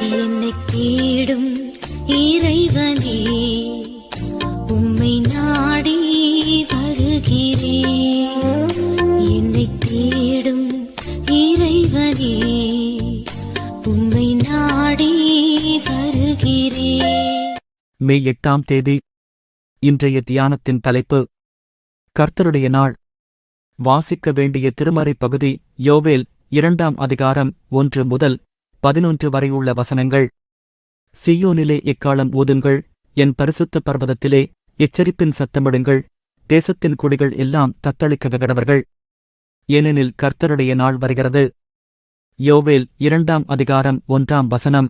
என்னைத் தேடும் இறைவனே, உம்மை நாடி வருகிறேன். என்னைத் தேடும் இறைவனே, உம்மை நாடி வருகிறேன். மே 8ஆம் தேதி. இன்றைய தியானத்தின் தலைப்பு கர்த்தருடைய நாள். வாசிக்க வேண்டிய திருமறை பகுதி யோவேல் 2ஆம் அதிகாரம் 1 முதல் 11 வரை உள்ள வசனங்கள். சீயோனிலே எக்காளம் ஊதுங்கள், என் பரிசுத்த பர்வதத்திலே எச்சரிப்பின் சத்தமிடுங்கள். தேசத்தின் குடிகள் எல்லாம் தத்தளிக்க கடவர்கள், ஏனெனில் கர்த்தருடைய நாள் வருகிறது. யோவேல் 2ஆம் அதிகாரம் 1ஆம் வசனம்.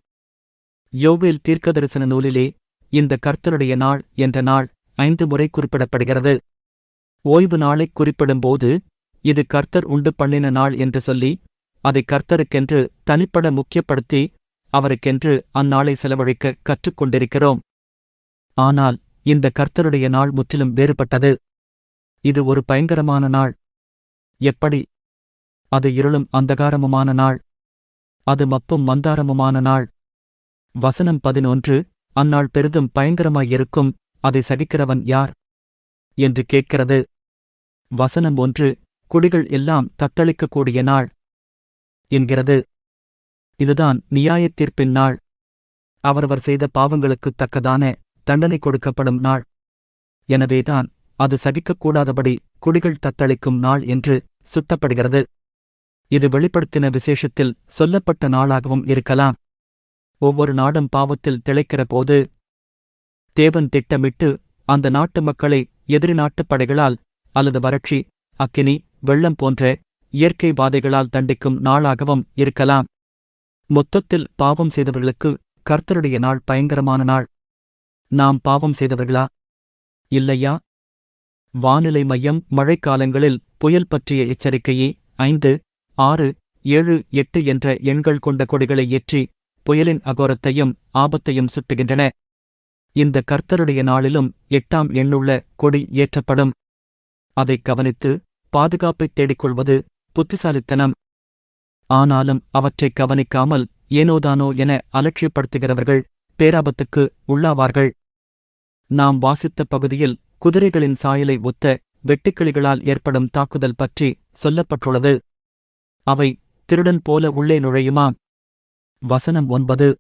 யோவேல் தீர்க்கதரிசன நூலிலே இந்த கர்த்தருடைய நாள் என்ற நாள் 5 முறை குறிப்பிடப்படுகிறது. ஓய்வு நாளைக் குறிப்பிடும்போது இது கர்த்தர் உண்டு பண்ணின நாள் என்று சொல்லி அதை கர்த்தருக்கென்று தனிப்பட முக்கியப்படுத்தி அவருக்கென்று அந்நாளை செலவழிக்க கற்றுக்கொண்டிருக்கிறோம். ஆனால் இந்த கர்த்தருடைய நாள் முற்றிலும் வேறுபட்டது. இது ஒரு பயங்கரமான நாள். எப்படி? அது இருளும் அந்தகாரமுமான நாள். அது மப்பும் மந்தாரமுமான நாள். வசனம் 11, அந்நாள் பெரிதும் பயங்கரமாயிருக்கும், அதை சகிக்கிறவன் யார் என்று கேட்கிறது. வசனம் 1, குடிகள் எல்லாம் தத்தளிக்கக்கூடிய நாள் என்கிறது. இதுதான் நியாயத்தீர்ப்பின் நாள். அவரவர் செய்த பாவங்களுக்குத் தக்கதான தண்டனை கொடுக்கப்படும் நாள். எனவேதான் அது சகிக்கக்கூடாதபடி குடிகள் தத்தளிக்கும் நாள் என்று சுட்டப்படுகிறது. இது வெளிப்படுத்தின விசேஷத்தில் சொல்லப்பட்ட நாளாகவும் இருக்கலாம். ஒவ்வொரு நாடும் பாவத்தில் திளைக்கிற போது தேவன் திட்டமிட்டு அந்த நாட்டு மக்களை எதிரி நாட்டுப் படைகளால் அல்லது வறட்சி, அக்கினி, வெள்ளம் போன்ற இயற்கை பாதைகளால் தண்டிக்கும் நாளாகவும் இருக்கலாம். மொத்தத்தில் பாவம் செய்தவர்களுக்கு கர்த்தருடைய நாள் பயங்கரமான நாள். நாம் பாவம் செய்தவர்களா? இல்லையா? வானிலை மையம் மழைக்காலங்களில் புயல் பற்றிய எச்சரிக்கையை 5, 6, 7, 8 என்ற எண்கள் கொண்ட கொடிகளை ஏற்றி புயலின் அகோரத்தையும் ஆபத்தையும் சுட்டுகின்றன. இந்த கர்த்தருடைய நாளிலும் 8ஆம் எண்ணுள்ள கொடி ஏற்றப்படும். அதைக் கவனித்து பாதுகாப்பைத் தேடிக்கொள்வது புத்திசாலித்தனம். ஆனாலும் அவற்றைக் கவனிக்காமல் ஏனோதானோ என அலட்சியப்படுத்துகிறவர்கள் பேராபத்துக்கு உள்ளாவார்கள். நாம் வாசித்த பகுதியில் குதிரைகளின் சாயலை ஒத்த வெட்டுக்கிளிகளால் ஏற்படும் தாக்குதல் பற்றி சொல்லப்பட்டுள்ளது. அவை திருடன் போல உள்ளே நுழையுமாம். வசனம் 9.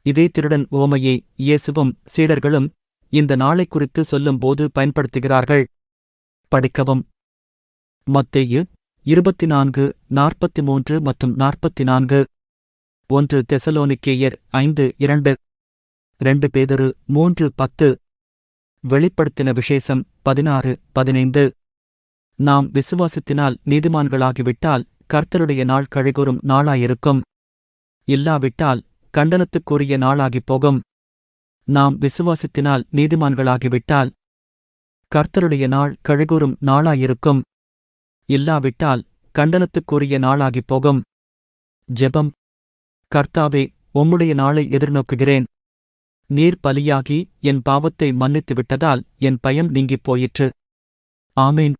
இதே திருடன் உவமையை இயேசுவும் சீடர்களும் இந்த நாளைக் குறித்து சொல்லும்போது பயன்படுத்துகிறார்கள். படிக்கவும். மத்தேயு 24, 43 மற்றும் 44. 1 தெசலோனிக்கேயர் 5:2. 2 பேதுரு 3:10. வெளிப்படுத்தின விசேஷம் 16:15. நாம் விசுவாசத்தினால் நீதிமான்களாகிவிட்டால் கர்த்தருடைய நாள் கழிகூறும் நாளாயிருக்கும். இல்லாவிட்டால் கண்டனத்துக்குரிய நாளாகிப் போகும். நாம் விசுவாசத்தினால் நீதிமான்களாகிவிட்டால் கர்த்தருடைய நாள் கழிகூறும் நாளாயிருக்கும். இல்லாவிட்டால் கண்டனத்துக்குரிய நாளாகிப் போகும். ஜெபம். கர்த்தாவே, உம்முடைய நாளை எதிர்நோக்குகிறேன். நீர் பலியாகி என் பாவத்தை மன்னித்து விட்டதால் என் பயம் நீங்கிப் போயிற்று. ஆமேன்.